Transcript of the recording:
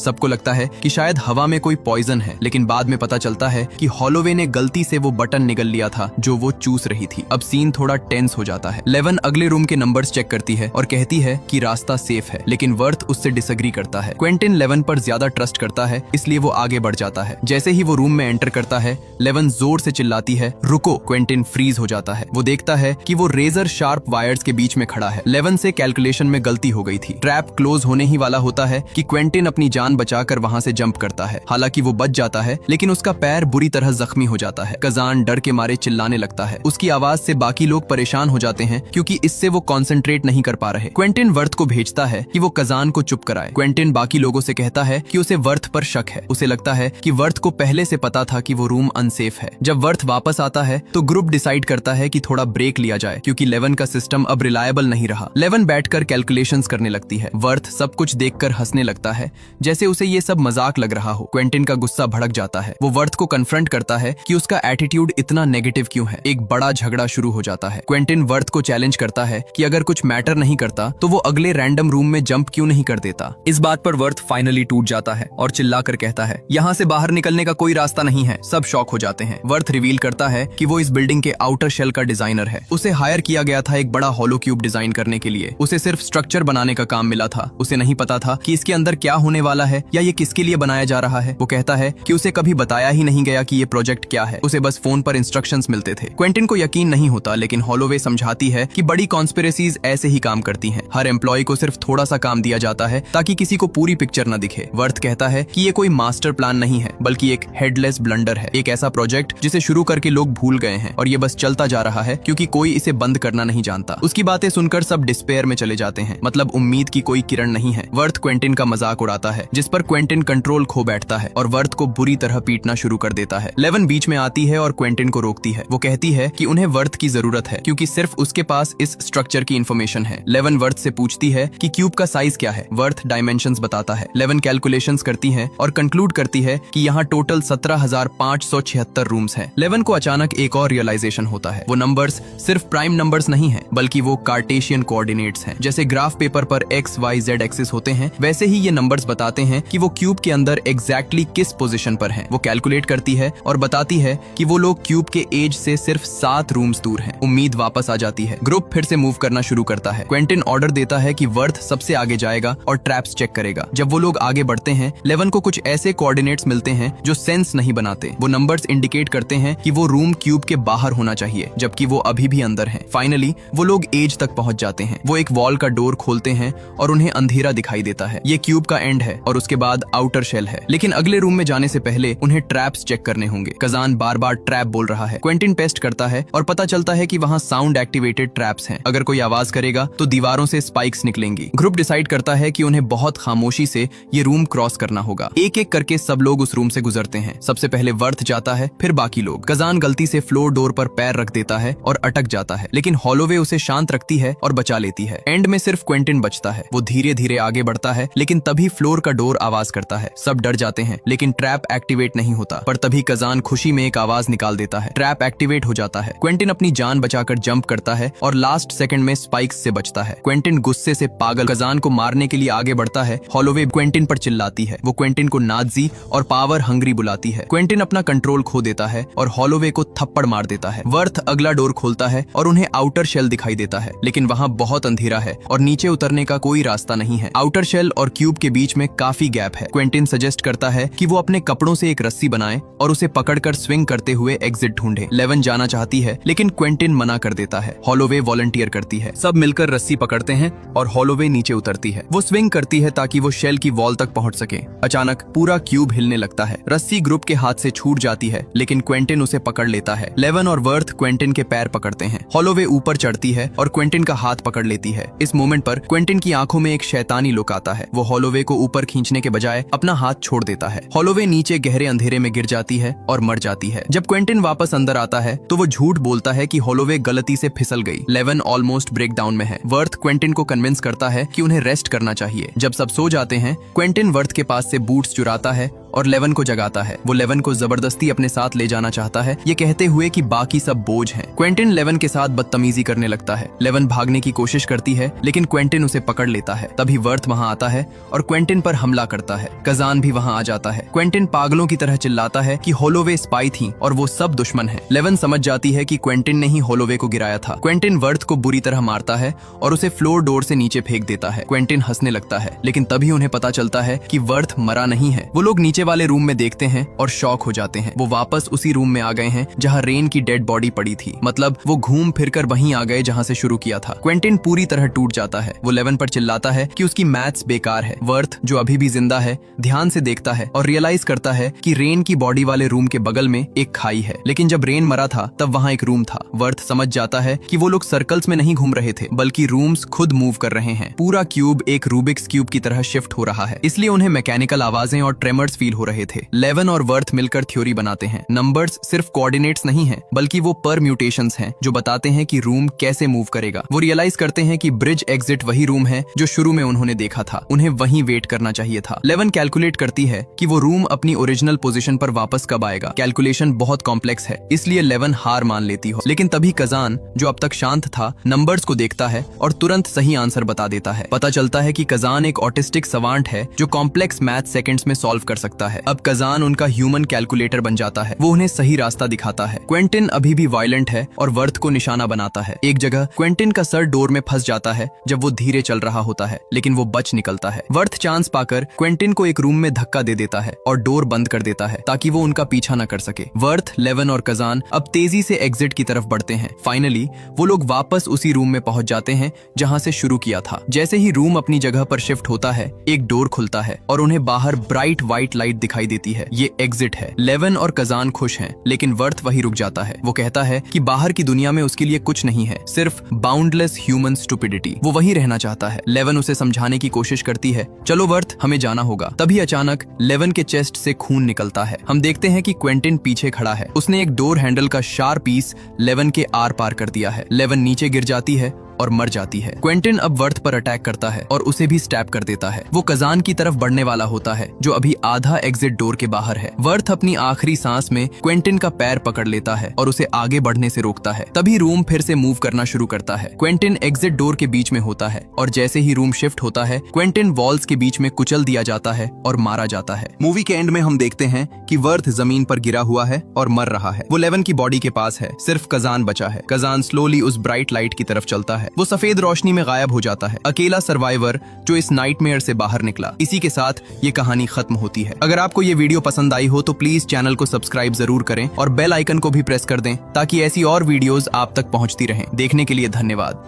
सबको लगता है कि शायद हवा में कोई पॉइजन है, लेकिन बाद में पता चलता है कि हॉलोवे ने गलती से वो बटन निगल लिया था जो वो चूस रही थी। अब सीन थोड़ा टेंस हो जाता है। 11 अगले रूम के नंबर्स चेक करती है और कहती है कि रास्ता सेफ है, लेकिन वर्थ उससे डिसएग्री करता है। क्वेंटिन 11 पर ज्यादा ट्रस्ट करता है, इसलिए वो आगे बढ़ जाता है। जैसे ही वो रूम में एंटर करता है, 11 जोर से चिल्लाती है, रुको। क्वेंटिन फ्रीज हो जाता है। वो देखता है कि वो रेजर शार्प वायर्स के बीच में खड़ा है। 11 से कैलकुलेशन में गलती हो गई थी। ट्रैप क्लोज होने ही वाला होता है कि क्वेंटिन अपनी जान बचाकर वहां से जंप करता है। हालांकि वो बच जाता है, लेकिन उसका पैर बुरी तरह जख्मी हो जाता है। कजान डर के मारे चिल्लाने लगता है। उसकी आवाज से बाकी लोग परेशान हो जाते हैं, क्योंकि इससे वो कॉन्सेंट्रेट नहीं कर पा रहे। क्वेंटिन वर्थ को भेजता है कि वो कजान को चुप कराए। क्वेंटिन बाकी लोगों से कहता है कि उसे वर्थ पर शक है। उसे लगता है कि वर्थ को पहले से पता था कि वो रूम अनसेफ है। जब वर्थ वापस आता है तो ग्रुप डिसाइड करता है कि थोड़ा ब्रेक लिया जाए, क्योंकि 11 का सिस्टम अब रिलायबल नहीं रहा। 11 बैठकर कैलकुलेशंस करने लगती है। वर्थ सब कुछ देखकर हंसने लगता है, जैसे उसे ये सब मजाक लग रहा हो। क्वेंटिन का गुस्सा भड़क जाता है। वो वर्थ को कन्फ्रंट करता है कि उसका एटीट्यूड इतना नेगेटिव क्यों है। एक बड़ा झगड़ा शुरू हो जाता है। क्वेंटिन वर्थ को चैलेंज करता है कि अगर कुछ मैटर नहीं करता तो वो अगले रैंडम रूम में जंप क्यों नहीं कर देता। इस बात पर वर्थ फाइनली टूट जाता है और चिल्लाकर कहता है, यहाँ से बाहर निकलने का कोई रास्ता नहीं है। सब शॉक हो जाते हैं। वर्थ रिवील करता है कि वो इस बिल्डिंग के आउटर शेल का डिजाइनर है। उसे हायर किया गया था एक बड़ा हॉलो क्यूब डिजाइन करने के लिए। उसे सिर्फ स्ट्रक्चर बनाने का काम मिला था। उसे नहीं पता था कि इसके अंदर क्या होने वाला है या ये किसके लिए बनाया जा रहा है। वो कहता है कि उसे कभी बताया ही नहीं गया कि ये प्रोजेक्ट क्या है। उसे बस फोन पर इंस्ट्रक्शंस मिलते थे। क्वेंटिन को यकीन नहीं होता, लेकिन हॉलोवे समझाती है कि बड़ी कॉन्स्पिरेसीज ऐसे ही काम करती हैं। हर एम्प्लॉय को सिर्फ थोड़ा सा काम दिया जाता है ताकि किसी को पूरी पिक्चर न दिखे। वर्थ कहता है कि ये कोई मास्टर प्लान नहीं है, बल्कि एक हेडलेस ब्लंडर है। एक ऐसा प्रोजेक्ट जिसे शुरू करके लोग भूल गए हैं और ये बस चलता जा रहा है क्योंकि कोई इसे बंद करना नहीं जानता। उसकी बातें सुनकर सब डिस्पेयर में चले जाते हैं, मतलब उम्मीद की कोई किरण नहीं है। वर्थ क्वेंटिन का मजाक उड़ाता है, जिस पर क्वेंटिन कंट्रोल खो बैठता है और वर्थ को बुरी तरह पीटना शुरू कर देता है। 11 बीच में आती है और क्वेंटिन को रोकती है। वो कहती है कि उन्हें वर्थ की जरूरत है, क्योंकि सिर्फ उसके पास इस स्ट्रक्चर की इन्फॉर्मेशन है। 11 वर्थ से पूछती है कि क्यूब का साइज क्या है। वर्थ डायमेंशंस बताता है। 11 कैलकुलेशंस करती है और कंक्लूड करती है कि यहाँ टोटल 17,576 रूम्स हैं। 11 को अचानक एक और रियलाइजेशन होता है। वो नंबर्स सिर्फ प्राइम नंबर्स नहीं हैं, बल्कि वो कार्टेशियन कोऑर्डिनेट्स हैं। जैसे ग्राफ पेपर पर एक्स वाई जेड एक्सिस होते हैं, वैसे ही ये नंबर्स बताते हैं कि वो क्यूब के अंदर एग्जैक्टली किस पोजीशन पर हैं। वो कैलकुलेट करती है और बताती है कि वो लोग क्यूब के एज से सिर्फ 7 रूम्स दूर हैं। उम्मीद वापस आ जाती है। ग्रुप फिर से मूव करना शुरू करता है। क्वेंटिन ऑर्डर देता है कि वर्थ सबसे आगे जाएगा और ट्रैप्स चेक करेगा। जब वो लोग आगे बढ़ते हैं, 11 को कुछ ऐसे कोऑर्डिनेट्स मिलते हैं जो सेंस नहीं बनाते। वो नंबर्स इंडिकेट करते हैं कि वो रूम क्यूब के बाहर होना चाहिए, जबकि वो अभी भी अंदर है। फाइनली वो लोग एज तक पहुंच जाते हैं। वो एक वॉल का डोर खोलते हैं और उन्हें अंधेरा दिखाई देता है। ये क्यूब का एंड है और उसके बाद आउटर शेल है। लेकिन अगले रूम में जाने से पहले उन्हें ट्रैप्स चेक करने होंगे। कजान बार बार ट्रैप बोल रहा है। क्वेंटिन पेस्ट करता है और पता चलता है कि वहाँ साउंड एक्टिवेटेड ट्रैप्स हैं। अगर कोई आवाज करेगा तो दीवारों से स्पाइक्स निकलेंगी। ग्रुप डिसाइड करता है कि उन्हें बहुत खामोशी से ये रूम क्रॉस करना होगा। एक एक करके सब लोग उस रूम से गुजरते हैं। सबसे पहले वर्थ जाता है, फिर बाकी लोग। कजान गलती से फ्लोर डोर पर पैर रख देता है और अटक जाता है, लेकिन हॉलोवे उसे शांत रखती है और बचा लेती है। एंड में सिर्फ क्वेंटिन बचता है। वो धीरे धीरे आगे बढ़ता है, लेकिन तभी फ्लोर का डोर आवाज करता है। सब डर जाते हैं, लेकिन ट्रैप एक्टिवेट नहीं होता। पर तभी कजान खुशी में एक आवाज निकाल देता है। ट्रैप एक्टिवेट हो जाता है। क्वेंटिन अपनी जान बचाकर जंप करता है और लास्ट सेकंड में स्पाइक्स से बचता है। क्वेंटिन गुस्से से पागल कजान को मारने के लिए आगे बढ़ता है। हॉलोवे क्वेंटिन पर चिल्लाती है। वो क्वेंटिन को नाज़ी और पावर हंग्री बुलाती है। क्वेंटिन अपना कंट्रोल खो देता है और हॉलोवे को थप्पड़ मार देता है। वर्थ अगला डोर खोलता है और उन्हें आउटर शेल दिखाई देता है, लेकिन वहाँ बहुत अंधेरा है और नीचे उतरने का कोई रास्ता नहीं है। आउटर शेल और क्यूब के बीच में काफी गैप है। क्वेंटिन सजेस्ट करता है कि वो अपने कपड़ों से एक रस्सी बनाए और उसे पकड़कर स्विंग करते हुए एग्जिट ढूंढे। 11 जाना चाहती है, लेकिन क्वेंटिन मना कर देता है। हॉलोवे वॉलंटियर करती है। सब मिलकर रस्सी पकड़ते हैं और हॉलोवे नीचे उतरती है। वो स्विंग करती है ताकि वो शेल की वॉल तक पहुंच सके। अचानक पूरा क्यूब हिलने लगता है। रस्सी ग्रुप के हाथ से छूट जाती है, लेकिन क्वेंटिन उसे पकड़ लेता है। 11 और वर्थ क्वेंटिन के पैर पकड़ते हैं। हॉलोवे ऊपर चढ़ती है और क्वेंटिन का हाथ पकड़ लेती है। इस मोमेंट पर क्वेंटिन की आंखों में एक शैतानी लुक आता है। वो हॉलोवे को ऊपर खींचने के बजाय अपना हाथ छोड़ देता है। हॉलोवे नीचे गहरे अंधेरे में गिर जाती है और मर जाती है। जब क्वेंटिन वापस अंदर आता है तो वो झूठ बोलता है कि हॉलोवे गलती से फिसल गई। 11 ऑलमोस्ट ब्रेक डाउन में है। वर्थ क्वेंटिन को कन्विंस करता है कि उन्हें रेस्ट करना चाहिए। जब सब सो जाते हैं, क्वेंटिन वर्थ के पास से बूट्स चुराता है और लेवन को जगाता है। वो लेवन को जबरदस्ती अपने साथ ले जाना चाहता है, ये कहते हुए कि बाकी सब बोझ हैं। क्वेंटिन लेवन के साथ बदतमीजी करने लगता है। लेवन भागने की कोशिश करती है, लेकिन क्वेंटिन उसे पकड़ लेता है। तभी वर्थ वहां आता है और क्वेंटिन पर हमला करता है। कजान भी वहां आ जाता है। क्वेंटिन पागलों की तरह चिल्लाता है कि होलोवे स्पाई थी और वो सब दुश्मन है। लेवन समझ जाती है कि क्वेंटिन ने ही होलोवे को गिराया था। क्वेंटिन वर्थ को बुरी तरह मारता है और उसे फ्लोर डोर से नीचे फेंक देता है। क्वेंटिन हंसने लगता है, लेकिन तभी उन्हें पता चलता है कि वर्थ मरा नहीं है। वो लोग नीचे वाले रूम में देखते हैं और शॉक हो जाते हैं। वो वापस उसी रूम में आ गए हैं जहां रेन की डेड बॉडी पड़ी थी। मतलब वो घूम फिरकर वहीं आ गए जहां से शुरू किया था। क्वेंटिन पूरी तरह टूट जाता है। वो लेवन पर चिल्लाता है कि उसकी मैथ्स बेकार है। वर्थ, जो अभी भी जिंदा है, ध्यान से देखता है और रियलाइज करता है कि रेन की बॉडी वाले रूम के बगल में एक खाई है। लेकिन जब रेन मरा था तब वहां एक रूम था। वर्थ समझ जाता है कि वो लोग सर्कल्स में नहीं घूम रहे थे, बल्कि रूम्स खुद मूव कर रहे हैं। पूरा क्यूब एक रूबिक्स क्यूब की तरह शिफ्ट हो रहा है, इसलिए उन्हें मैकेनिकल आवाजें और ट्रेमर्स फील हो रहे थे। लेवन और वर्थ मिलकर थ्योरी बनाते हैं। नंबर्स सिर्फ कोऑर्डिनेट्स नहीं हैं, बल्कि वो परम्यूटेशंस हैं जो बताते हैं कि रूम कैसे मूव करेगा। वो रियलाइज करते हैं कि ब्रिज एग्जिट वही रूम है जो शुरू में उन्होंने देखा था। उन्हें वहीं वेट करना चाहिए था। लेवन कैलकुलेट करती है कि वो रूम अपनी ओरिजिनल पोजीशन पर वापस कब आएगा। कैलकुलेशन बहुत कॉम्प्लेक्स है, इसलिए लेवन हार मान लेती हो। लेकिन तभी कजान, जो अब तक शांत था, नंबर्स को देखता है और तुरंत सही आंसर बता देता है। पता चलता है कि कजान एक ऑटिस्टिक सवांट है जो कॉम्प्लेक्स मैथ सेकंड्स में सॉल्व कर सकता है। अब कजान उनका ह्यूमन कैलकुलेटर बन जाता है। वो उन्हें सही रास्ता दिखाता है। क्वेंटिन अभी भी वायलेंट है और वर्थ को निशाना बनाता है। एक जगह क्वेंटिन का सर डोर में फंस जाता है जब वो धीरे चल रहा होता है, लेकिन वो बच निकलता है। वर्थ चांस पाकर क्वेंटिन को एक रूम में धक्का दे देता है और डोर बंद कर देता है ताकि वो उनका पीछा न कर सके। वर्थ, लेवन और कजान अब तेजी से एग्जिट की तरफ बढ़ते हैं। फाइनली वो लोग वापस उसी रूम में पहुंच जाते हैं जहां से शुरू किया था। जैसे ही रूम अपनी जगह पर शिफ्ट होता है, एक डोर खुलता है और उन्हें बाहर ब्राइट व्हाइट लाइट दिखाई देती है। ये एग्जिट है। लेवन और कजान खुश हैं, लेकिन वर्थ वही रुक जाता है। वो कहता है कि बाहर की दुनिया में उसके लिए कुछ नहीं है, सिर्फ बाउंडलेस ह्यूमन स्टुपिडिटी। वो वही रहना चाहता है। लेवन उसे समझाने की कोशिश करती है, चलो वर्थ, हमें जाना होगा। तभी अचानक लेवन के चेस्ट से खून निकलता है। हम देखते हैं कि क्वेंटिन पीछे खड़ा है। उसने एक डोर हैंडल का शार्प पीस लेवन के आर पार कर दिया है। लेवन नीचे गिर जाती है और मर जाती है। क्वेंटिन अब वर्थ पर अटैक करता है और उसे भी स्टैब कर देता है। वो कजान की तरफ बढ़ने वाला होता है जो अभी आधा एग्जिट डोर के बाहर है। वर्थ अपनी आखिरी सांस में क्वेंटिन का पैर पकड़ लेता है और उसे आगे बढ़ने से रोकता है। तभी रूम फिर से मूव करना शुरू करता है। क्वेंटिन एग्जिट डोर के बीच में होता है और जैसे ही रूम शिफ्ट होता है, क्वेंटिन वॉल्स के बीच में कुचल दिया जाता है और मारा जाता है। मूवी के एंड में हम देखते हैं कि वर्थ जमीन पर गिरा हुआ है और मर रहा है। वो लेवन की बॉडी के पास है, सिर्फ कजान बचा है। कजान स्लोली उस ब्राइट लाइट की तरफ चलता है। वो सफेद रोशनी में गायब हो जाता है, अकेला सर्वाइवर जो इस नाइटमेयर से बाहर निकला। इसी के साथ ये कहानी खत्म होती है। अगर आपको ये वीडियो पसंद आई हो तो प्लीज चैनल को सब्सक्राइब जरूर करें और बेल आइकन को भी प्रेस कर दें ताकि ऐसी और वीडियोस आप तक पहुंचती रहें। देखने के लिए धन्यवाद।